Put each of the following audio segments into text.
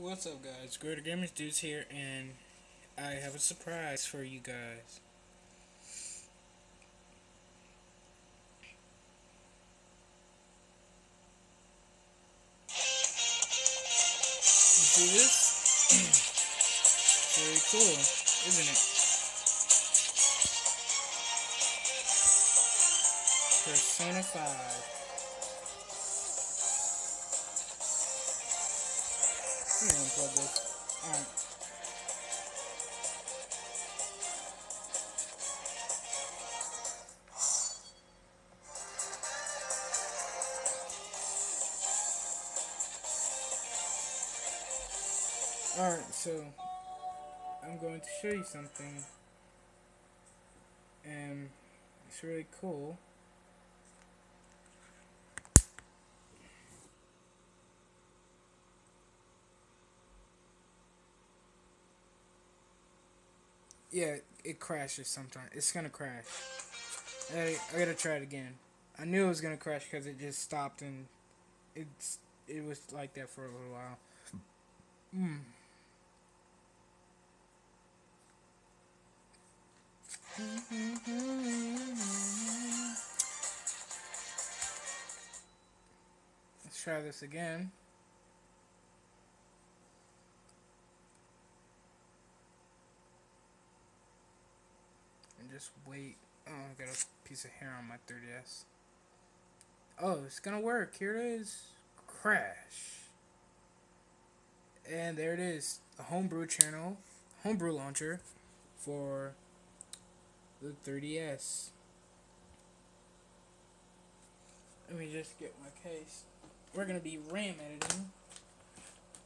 What's up, guys? Greater Gamers Dudes here, and I have a surprise for you guys. You see this? Very cool, isn't it? Persona 5. I'm gonna unplug this. Alright, so I'm going to show you something, and it's really cool. Yeah, it crashes sometimes. It's gonna crash. I gotta try it again. I knew it was gonna crash because it just stopped, and it was like that for a little while. Let's try this again. And just wait. Oh, I got a piece of hair on my 3DS. Oh, it's gonna work. Here it is. Crash. And there it is. A homebrew channel, homebrew launcher for the 3DS. Let me just get my case. We're gonna be RAM editing.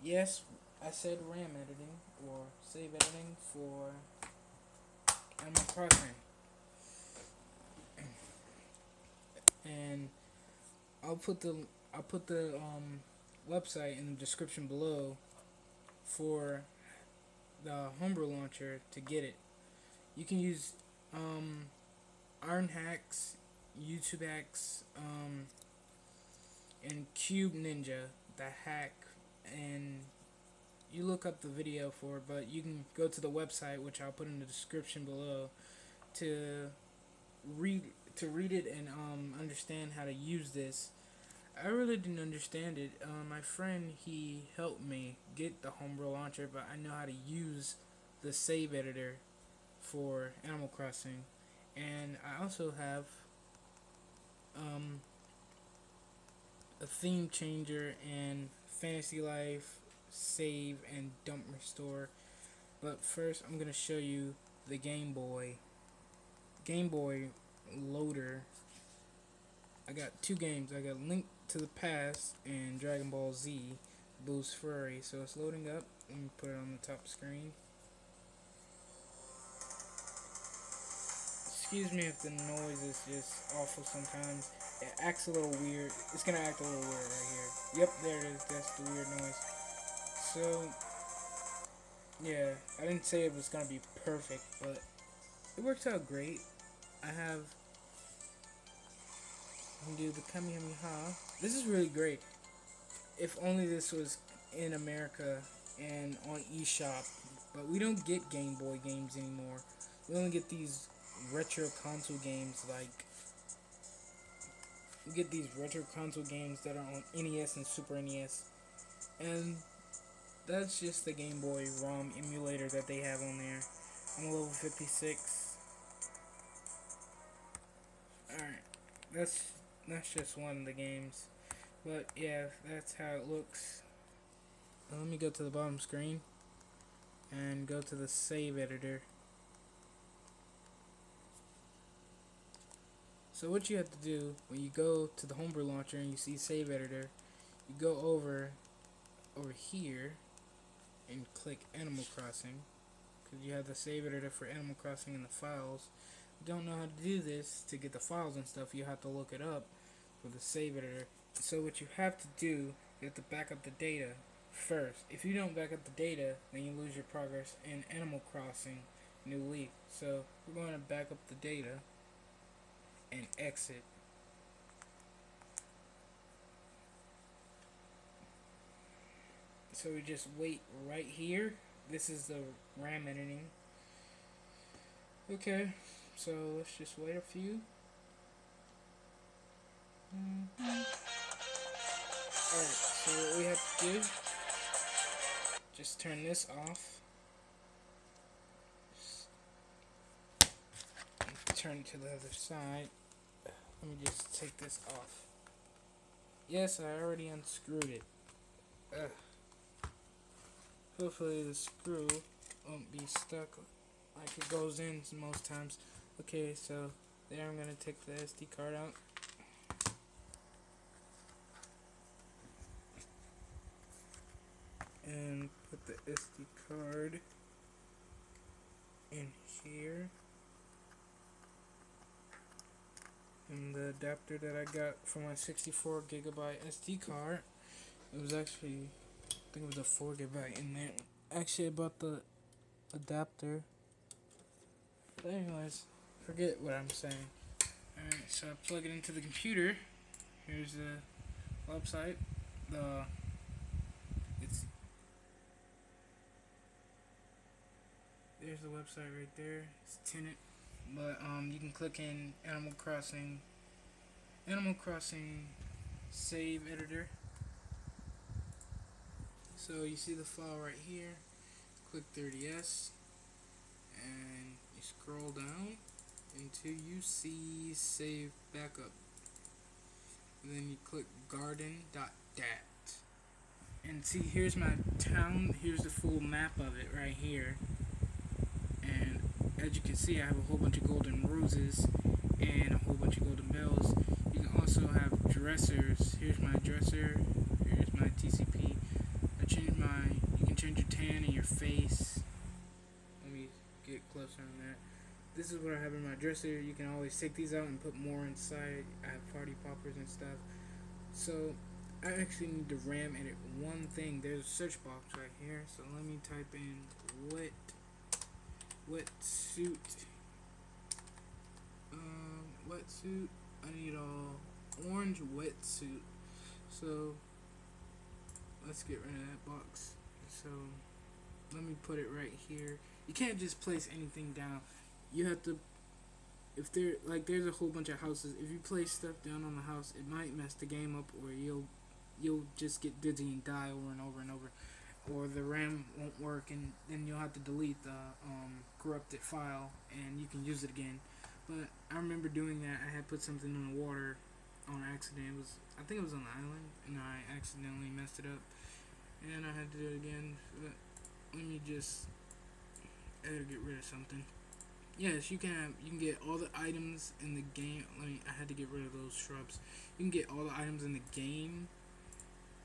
Yes, I said RAM editing or save editing for Animal Crossing. And I'll put the website in the description below for the homebrew launcher to get it. You can use Iron Hacks, YouTube Hacks, and Cube Ninja, the hack, and you look up the video for it, but you can go to the website, which I'll put in the description below, to read read it and understand how to use this. I really didn't understand it. My friend, he helped me get the homebrew launcher, but I know how to use the save editor for Animal Crossing, and I also have um, a theme changer and Fantasy Life save and dump restore. But first, I'm gonna show you the Game Boy loader. I got two games. I got Link to the Past and Dragon Ball Z Boost Furry. So it's loading up. Let me put it on the top screen. Excuse me if the noise is just awful sometimes. It acts a little weird. It's gonna act a little weird right here. Yep, there it is. That's the weird noise. So, yeah, I didn't say it was gonna be perfect, but it works out great. I have I can do the Kamehameha. This is really great. If only this was in America and on eShop. But we don't get Game Boy games anymore. We only get these retro console games like we get these retro console games that are on NES and Super NES. And that's just the Game Boy ROM emulator that they have on there. I'm a level 56. Alright. That's just one of the games. But yeah, that's how it looks. Let me go to the bottom screen and go to the save editor. So what you have to do when you go to the homebrew launcher and you see save editor, you go over here and click Animal Crossing, because you have the save editor for Animal Crossing in the files. If you don't know how to do this to get the files and stuff, you have to look it up for the save editor. So what you have to do, you have to back up the data first. If you don't back up the data, then you lose your progress in Animal Crossing New Leaf. So we're going to back up the data and exit. So we just wait right here. This is the RAM editing. Okay, so let's just wait a few. Alright, so what we have to do, just turn this off. Turn it to the other side. Let me just take this off. Yes, I already unscrewed it. Hopefully the screw won't be stuck like it goes in most times. Okay, so there I'm going to take the SD card out. And put the SD card in here. And the adapter that I got for my 64 gigabyte SD card, it was actually, I think it was a 4 gigabyte in there. Actually, I bought the adapter. But anyways, forget what I'm saying. Alright, so I plug it into the computer. Here's the website. There's the website right there. It's Tenant. But you can click in Animal Crossing save editor. So you see the file right here. Click 30s and you scroll down until you see save backup. And then you click garden.dat. And see, here's my town. Here's the full map of it right here. And as you can see, I have a whole bunch of golden roses and a whole bunch of golden bells. You can also have dressers. Here's my dresser. Here's my TCP. You can change your tan and your face. Let me get closer on that. This is what I have in my dresser. You can always take these out and put more inside. I have party poppers and stuff. So I actually need to RAM edit one thing. There's a search box right here. So let me type in wetsuit. Wetsuit. I need a orange wetsuit. So let's get rid of that box. So let me put it right here. You can't just place anything down. You have to, if there's a whole bunch of houses. If you place stuff down on the house, it might mess the game up, or you'll just get dizzy and die over and over and over, or the RAM won't work, and then you'll have to delete the corrupted file, and you can use it again. But I remember doing that. I had put something in the water on accident. I think it was on the island, and I accidentally messed it up, and I had to do it again. But let me just get rid of something. Yes, you can get all the items in the game. I had to get rid of those shrubs. You can get all the items in the game,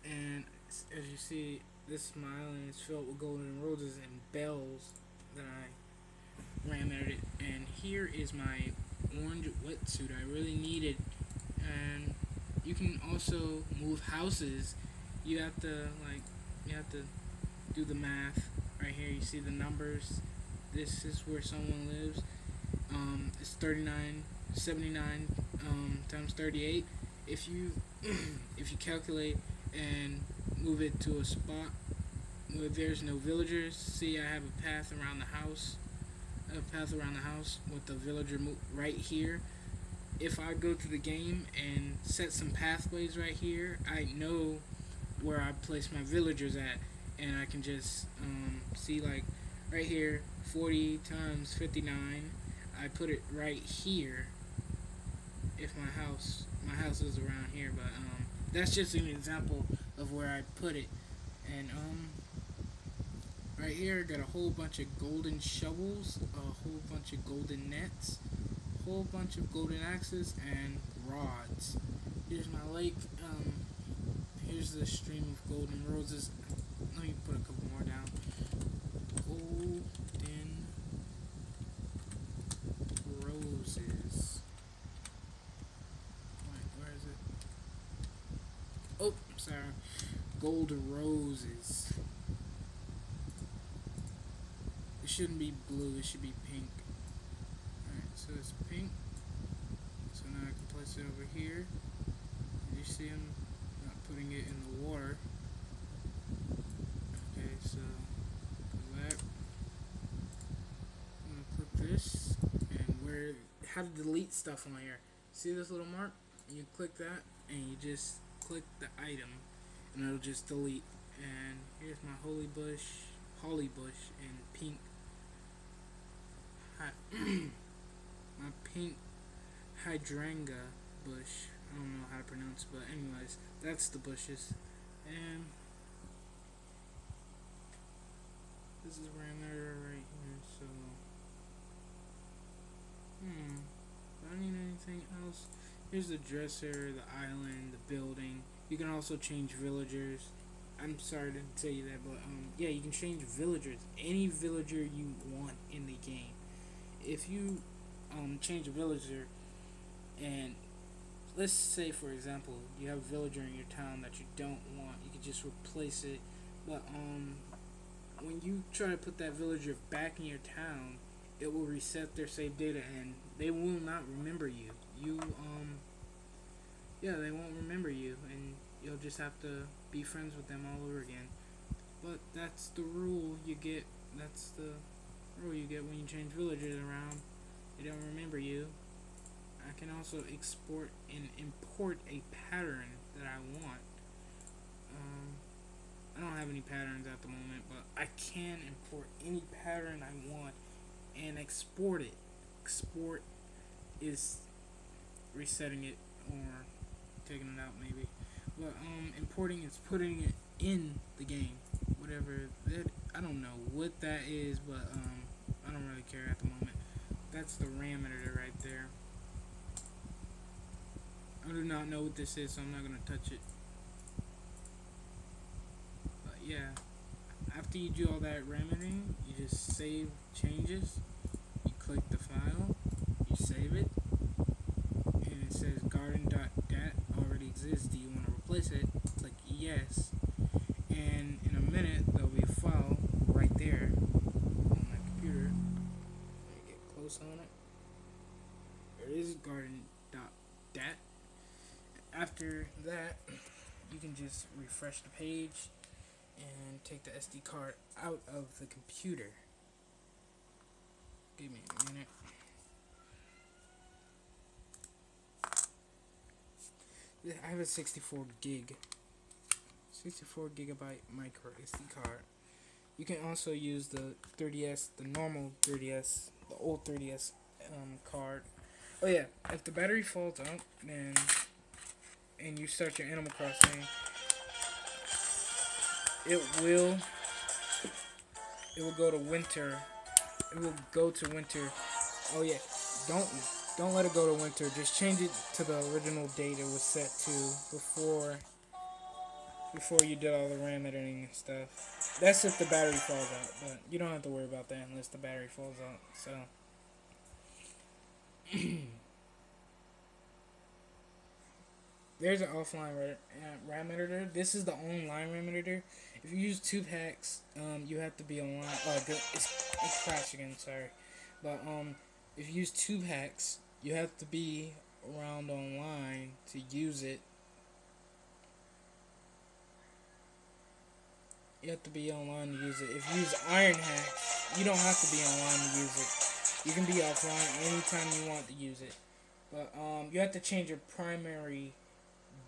and as you see, this my island is filled with golden roses and bells that I RAM edited. And here is my orange wetsuit I really needed. And you can also move houses. You have to do the math right here. You see the numbers. This is where someone lives. It's 3979 times 38. If you calculate and move it to a spot where there's no villagers, see, I have a path around the house. With the villager right here. If I go to the game and set some pathways right here, I know where I place my villagers at, and I can just see, like right here, 40 times 59. I put it right here. If my house is around here, but that's just an example of where I put it. And right here, I got a whole bunch of golden shovels, a whole bunch of golden nets, a whole bunch of golden axes, and rods. Here's my lake. Here's the stream of golden roses. Let me put a couple more down. Golden roses. Wait, where is it? Oh, sorry. Gold roses. It shouldn't be blue, it should be pink. Alright, so it's pink. So now I can place it over here. You see I'm not putting it in the water. how to delete stuff on here. See this little mark? You click that and you just click the item and it'll just delete. And here's my holly bush and pink my pink hydrangea bush. I don't know how to pronounce it, but anyways, that's the bushes. And this is parameter right here, so do I need anything else? Here's the dresser, the island, the building. You can also change villagers. I'm sorry to tell you that, but yeah, you can change villagers. Any villager you want in the game. If you change a villager, and let's say for example you have a villager in your town that you don't want, you can just replace it. But when you try to put that villager back in your town, it will reset their save data and they will not remember you. Yeah, they won't remember you, and you'll just have to be friends with them all over again. But that's the rule you get. That's the rule you get when you change villagers around. They don't remember you. I can also export and import a pattern that I want. I don't have any patterns at the moment, but I can import any pattern I want and export it. Export is resetting it or taking it out maybe. But importing is putting it in the game. Whatever that, I don't know what that is, but I don't really care at the moment. That's the RAM editor right there. I do not know what this is, so I'm not gonna touch it. But yeah, after you do all that RAM editing, you just save changes. You click the file, you save it, and it says garden.dat already exists. Do you want to replace it? Click yes, and in a minute there'll be a file right there on my computer. Let me get close on it. There is garden.dat. After that, you can just refresh the page and take the SD card out of the computer. Give me a minute. I have a 64 gigabyte micro SD card. You can also use the 3DS, the normal 3DS, the old 3DS card. Oh yeah, if the battery falls out, then and you start your Animal Crossing, it will go to winter. It will go to winter. Oh yeah, don't let it go to winter. Just change it to the original date it was set to before you did all the RAM editing and stuff. That's if the battery falls out, but you don't have to worry about that unless the battery falls out. So there's an offline RAM editor. This is the online RAM editor. If you use 2 packs, you have to be online. Oh, it crashed again. Sorry, but if you use 2 packs, you have to be around online to use it. You have to be online to use it. If you use Iron Hack, you don't have to be online to use it. You can be offline anytime you want to use it. But you have to change your primary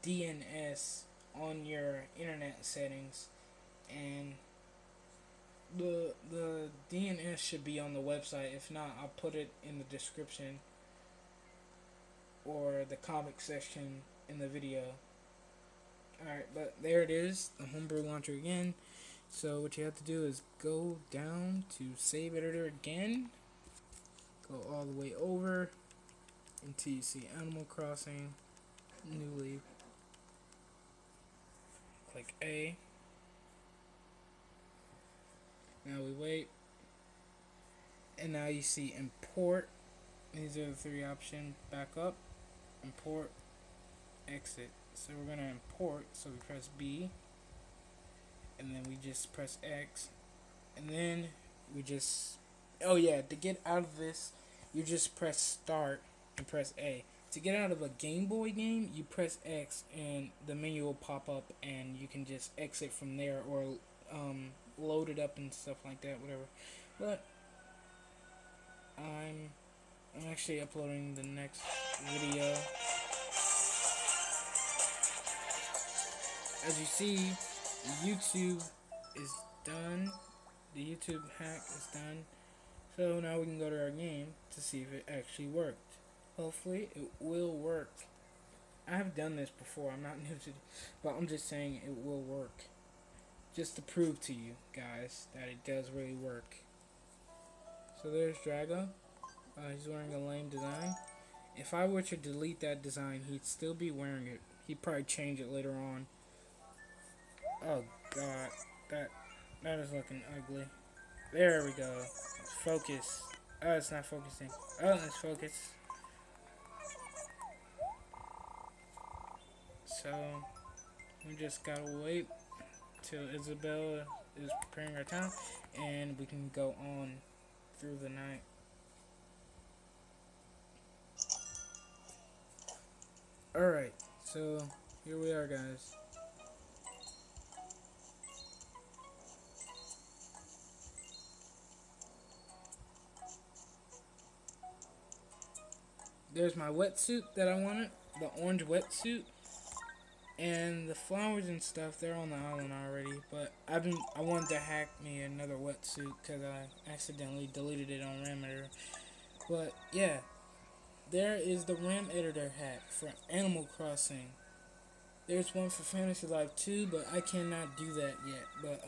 DNS on your internet settings, and the DNS should be on the website. If not, I'll put it in the description or the comic section in the video. Alright, but there it is, the Homebrew launcher again. So what you have to do is go down to Save Editor again, go all the way over until you see Animal Crossing, New Leaf. Click A. Now we wait. And now you see import. These are the 3 options. Back up, import, exit. So we're going to import. So we press B. And then we just press X. And then we just... Oh yeah, to get out of this, you just press start and press A. To get out of a Game Boy game, you press X and the menu will pop up and you can just exit from there or load it up and stuff like that, whatever. But I'm I'm actually uploading the next video. As you see, YouTube is done. The YouTube hack is done. So now we can go to our game to see if it actually worked. Hopefully it will work. I have done this before. I'm not new to it, but I'm just saying it will work. Just to prove to you guys that it does really work. So there's Drago. He's wearing a lame design. If I were to delete that design, he'd still be wearing it. He'd probably change it later on. Oh god, that is looking ugly. There we go. Focus. Oh, it's not focusing. Oh, let's focus. So we just gotta wait till Isabella is preparing our time, and we can go on through the night. Alright, so here we are, guys. There's my wetsuit that I wanted, the orange wetsuit, and the flowers and stuff. They're on the island already, but I wanted to hack me another wetsuit because I accidentally deleted it on RAM Editor. But yeah, there is the RAM Editor hack for Animal Crossing. There's one for Fantasy Life too, but I cannot do that yet. But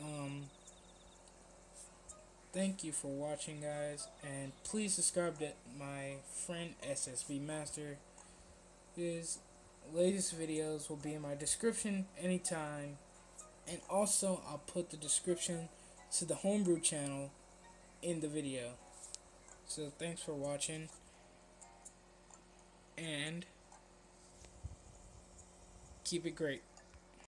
thank you for watching, guys, and please subscribe to my friend SSB Master. His latest videos will be in my description anytime, and also I'll put the description to the Homebrew channel in the video. So thanks for watching, and keep it great.